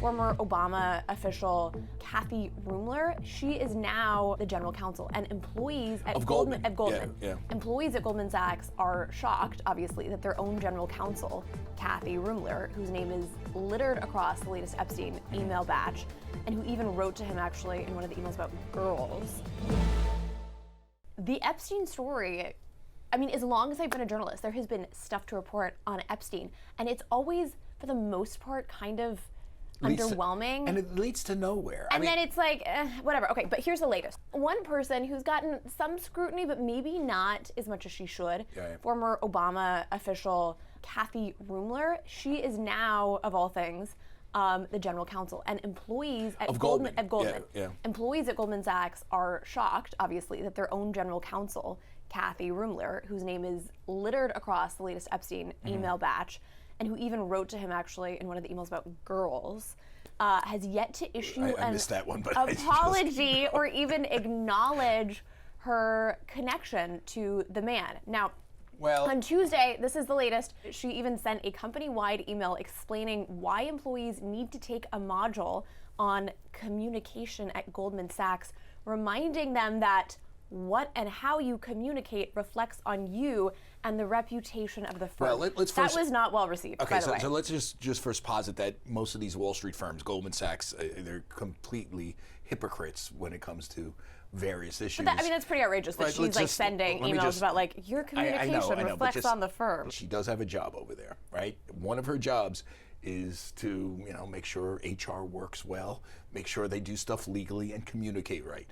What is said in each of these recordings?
Former Obama official Kathy Rumler, she is now the general counsel, and employees at Goldman. Employees at Goldman Sachs are shocked, obviously, that their own general counsel, Kathy Rumler, whose name is littered across the latest Epstein email batch, and who even wrote to him actually in one of the emails about girls. The Epstein story, I mean, as long as I've been a journalist, there has been stuff to report on Epstein, and it's always, for the most part, kind of underwhelming. And it leads to nowhere. And then it's like, whatever. Okay, but here's the latest. One person who's gotten some scrutiny, but maybe not as much as she should, former Obama official Kathy Rumler, she is now, of all things, the general counsel, and employees at Goldman. Employees at Goldman Sachs are shocked, obviously, that their own general counsel, Kathy Rumler, whose name is littered across the latest Epstein email batch, and who even wrote to him actually in one of the emails about girls, has yet to issue an apology or even acknowledge her connection to the man. Now, on Tuesday, this is the latest, she even sent a company-wide email explaining why employees need to take a module on communication at Goldman Sachs, reminding them that what and how you communicate reflects on you and the reputation of the firm. Well, that was not well received, by the way. So let's just first posit that most of these Wall Street firms, Goldman Sachs, they're completely hypocrites when it comes to various issues. But that's pretty outrageous that she's like sending emails about like, your communication reflects on the firm. She does have a job over there, right? One of her jobs is to, make sure HR works well, make sure they do stuff legally and communicate right.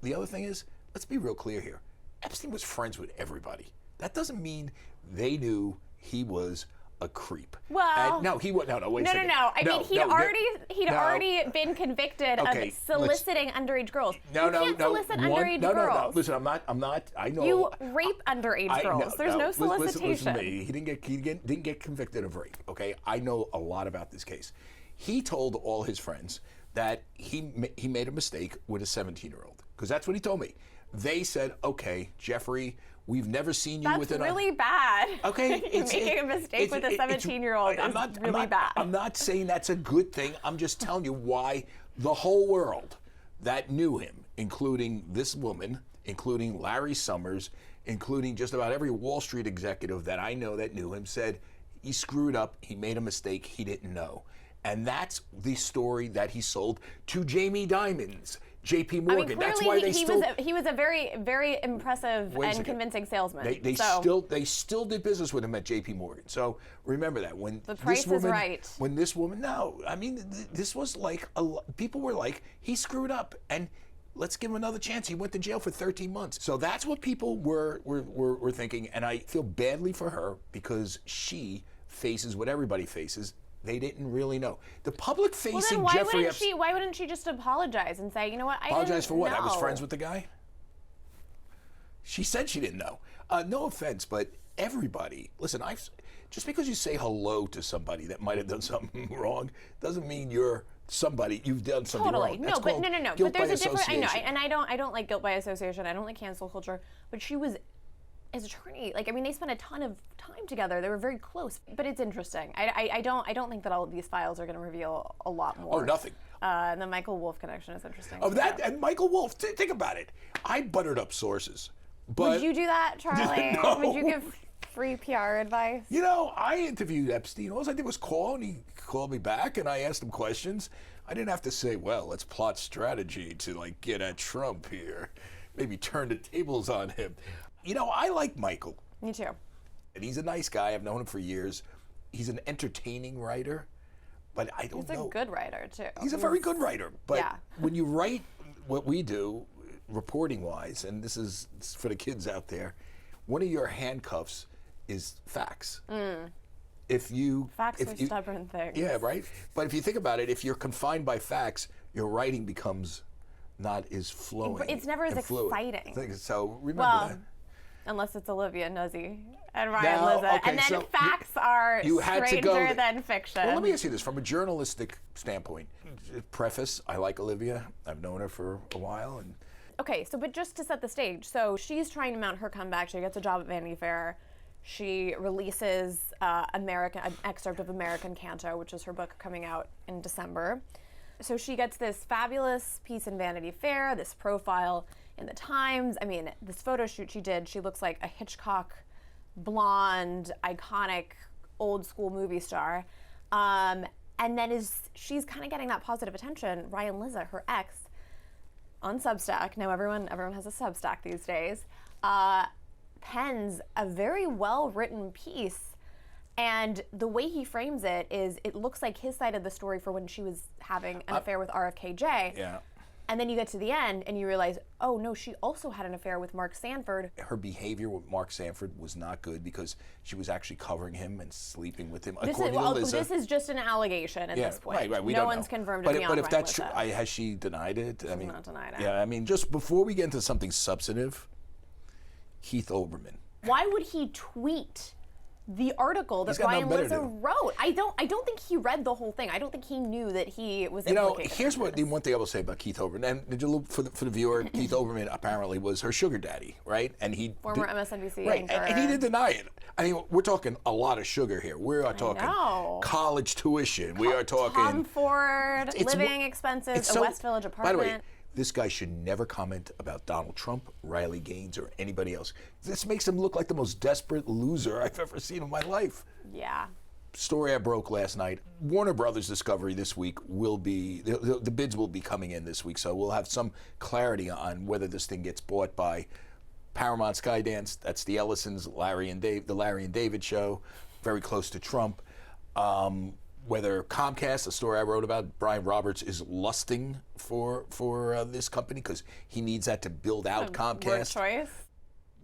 The other thing is, let's be real clear here. Epstein was friends with everybody. That doesn't mean they knew he was a creep. Well, no, he was. No, wait a second. No. I mean, he'd already been convicted of soliciting underage girls. You can't solicit underage girls. Listen, I'm not. I know. You rape underage girls. There's no solicitation. Listen to me. He didn't get convicted of rape. Okay, I know a lot about this case. He told all his friends that he made a mistake with a 17-year-old, because that's what he told me. They said, okay, Jeffrey, we've never seen you with an... That's really bad. Okay. Making a mistake with a 17-year-old is really bad. I'm not saying that's a good thing. I'm just telling you why the whole world that knew him, including this woman, including Larry Summers, including just about every Wall Street executive that I know that knew him, said he screwed up, he made a mistake, he didn't know. And that's the story that he sold to Jamie Dimons, J.P. Morgan. I mean, that's why he was a very, very impressive and convincing salesman. They still did business with him at J.P. Morgan. So remember that when the price is right. When this woman, this was like people were like, he screwed up, and let's give him another chance. He went to jail for 13 months. So that's what people were thinking, and I feel badly for her because she faces what everybody faces. They didn't really know. The public facing Jeffrey Epstein. Why wouldn't she just apologize and say, you know what, I apologize for what? know. I was friends with the guy? She said she didn't know. No offense, but everybody, listen, just because you say hello to somebody that might have done something wrong doesn't mean you've done something wrong. No, but there's a difference. I know, and I don't like guilt by association. I don't like cancel culture. But she was, as attorney, they spent a ton of time together. They were very close. But it's interesting. I don't think that all of these files are going to reveal a lot more. Oh, nothing. And the Michael Wolff connection is interesting. And Michael Wolff. Think about it. I buttered up sources. But would you do that, Charlie? No. Would you give free PR advice? I interviewed Epstein. All I did was call, and he called me back, and I asked him questions. I didn't have to say, well, let's plot strategy to get at Trump here. Maybe turn the tables on him. I like Michael. Me too. And he's a nice guy. I've known him for years. He's an entertaining writer, but I don't know. He's a good writer, too. He's a very good writer. But when you write what we do, reporting-wise, and this is for the kids out there, one of your handcuffs is facts. Facts are stubborn things. Yeah, right? But if you think about it, if you're confined by facts, your writing becomes not as flowing. It's never as exciting. So remember that. Unless it's Olivia Nuzzi and Ryan Lizza. Okay, and then facts are stranger than fiction. Well, let me ask you this. From a journalistic standpoint, preface, I like Olivia. I've known her for a while. Okay, but just to set the stage. So she's trying to mount her comeback. She gets a job at Vanity Fair. she releases an excerpt of American Canto, which is her book coming out in December. So she gets this fabulous piece in Vanity Fair, this profile in the Times. I mean, this photo shoot she did, she looks like a Hitchcock, blonde, iconic, old school movie star. And then she's kind of getting that positive attention, Ryan Lizza, her ex, on Substack, now everyone has a Substack these days, pens a very well-written piece. And the way he frames it is, it looks like his side of the story for when she was having an affair with RFK. Yeah. And then you get to the end and you realize, oh no, she also had an affair with Mark Sanford. Her behavior with Mark Sanford was not good because she was actually covering him and sleeping with him. This is just an allegation at this point. Right. No one's confirmed it beyond But if that's true, Lizza. has she denied it? She's not denied it. Yeah, I mean, just before we get into something substantive, Keith Olbermann. Why would he tweet the article that Ryan Lizza wrote? I don't think he read the whole thing. I don't think he knew that he was implicated. Here's what the one thing I will say about Keith Olbermann, and for the viewer, Keith Olbermann apparently was her sugar daddy, right? And he former MSNBC right, anchor. and he didn't deny it. I mean, we're talking a lot of sugar here. We are talking college tuition. We are talking Tom Ford, living expenses, a West Village apartment. By the way, this guy should never comment about Donald Trump, Riley Gaines, or anybody else. This makes him look like the most desperate loser I've ever seen in my life. Yeah. Story I broke last night. Warner Brothers Discovery this week will be, the bids will be coming in this week, so we'll have some clarity on whether this thing gets bought by Paramount Skydance. That's the Ellisons, the Larry and David show, very close to Trump. Whether Comcast, a story I wrote about, Brian Roberts is lusting for this company because he needs that to build out Comcast. Word choice.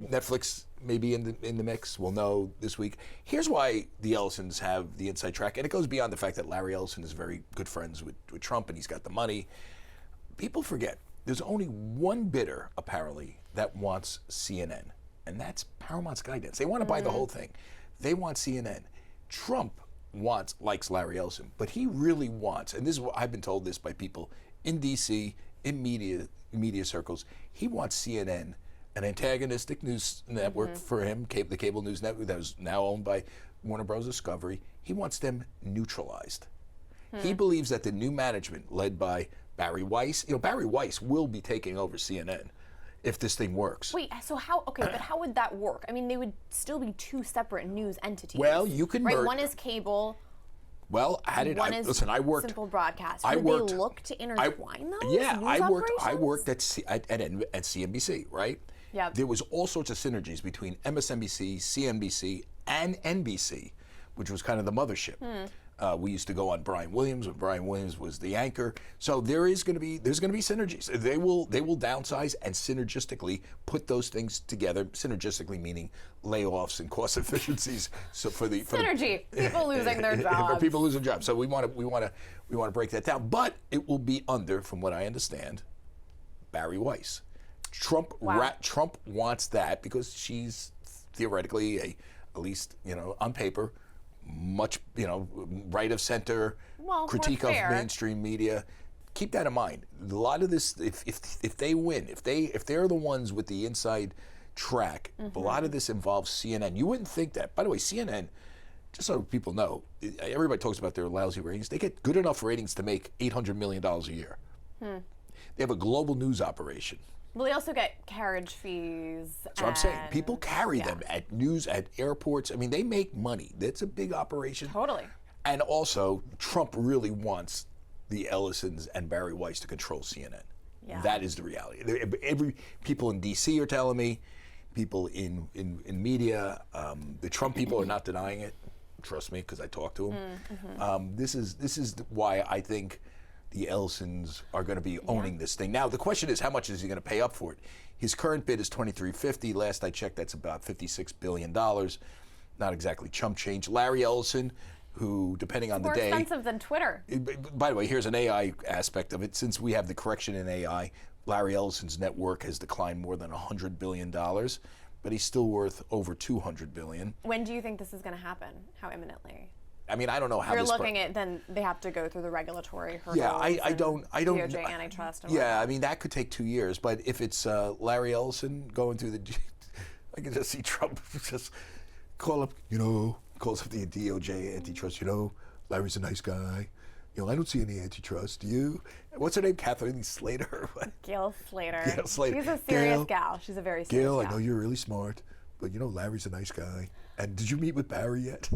Netflix may be in the mix. We'll know this week. Here's why the Ellisons have the inside track, and it goes beyond the fact that Larry Ellison is very good friends with Trump and he's got the money. People forget there's only one bidder apparently that wants CNN, and that's Paramount Skydance. They want to buy the whole thing. They want CNN. Trump likes Larry Ellison, but he really wants, and this is what I've been told this by people in D.C., in media circles, he wants CNN, an antagonistic news network for him, the cable news network that is now owned by Warner Bros. Discovery. He wants them neutralized. He believes that the new management led by Barry Weiss, Barry Weiss will be taking over CNN if this thing works. Wait, so but how would that work? I mean, they would still be two separate news entities. Well, you can right. One is cable. Well, listen, I worked simple broadcast. Would they look to intertwine those? Yeah, news I worked at CNBC, right? Yeah. There was all sorts of synergies between MSNBC, CNBC, and NBC, which was kind of the mothership. We used to go on Brian Williams when Brian Williams was the anchor. So there's going to be synergies. They will downsize and synergistically put those things together. Synergistically meaning layoffs and cost efficiencies. So for synergy, people losing their jobs. For people losing jobs. So we want to break that down. But it will be under, from what I understand, Barry Weiss. Trump wants that because she's theoretically at least on paper, much right of center critique of mainstream media. Keep that in mind. A lot of this, if they win, if they're the ones with the inside track, a lot of this involves CNN. You wouldn't think that. By the way, CNN, just so people know, everybody talks about their lousy ratings. They get good enough ratings to make $800 million a year. They have a global news operation. Well, they also get carriage fees. So I'm saying people carry them at airports. I mean, they make money. That's a big operation. Totally. And also, Trump really wants the Ellisons and Barry Weiss to control CNN. Yeah. That is the reality. People in D.C. are telling me, people in media, the Trump people are not denying it. Trust me, because I talked to them. This is why I think the Ellisons are going to be owning this thing. Now, the question is, how much is he going to pay up for it? His current bid is $23.50. Last I checked, that's about $56 billion. Not exactly chump change. Larry Ellison, who, depending on the day... More expensive than Twitter. By the way, here's an AI aspect of it. Since we have the correction in AI, Larry Ellison's net worth has declined more than $100 billion, but he's still worth over $200 billion. When do you think this is going to happen? How imminently? I mean, I don't know how you're looking at. Then they have to go through the regulatory hurdles. Yeah, I don't. DOJ antitrust. Yeah, I mean that could take 2 years. But if it's Larry Ellison going through I can just see Trump just call up, calls up the DOJ antitrust, Larry's a nice guy. I don't see any antitrust. Do you? What's her name? Kathleen Slater? Gail Slater. Gail Slater. She's a serious gal. She's a very serious Gail, gal. I know you're really smart, but Larry's a nice guy. And did you meet with Barry yet?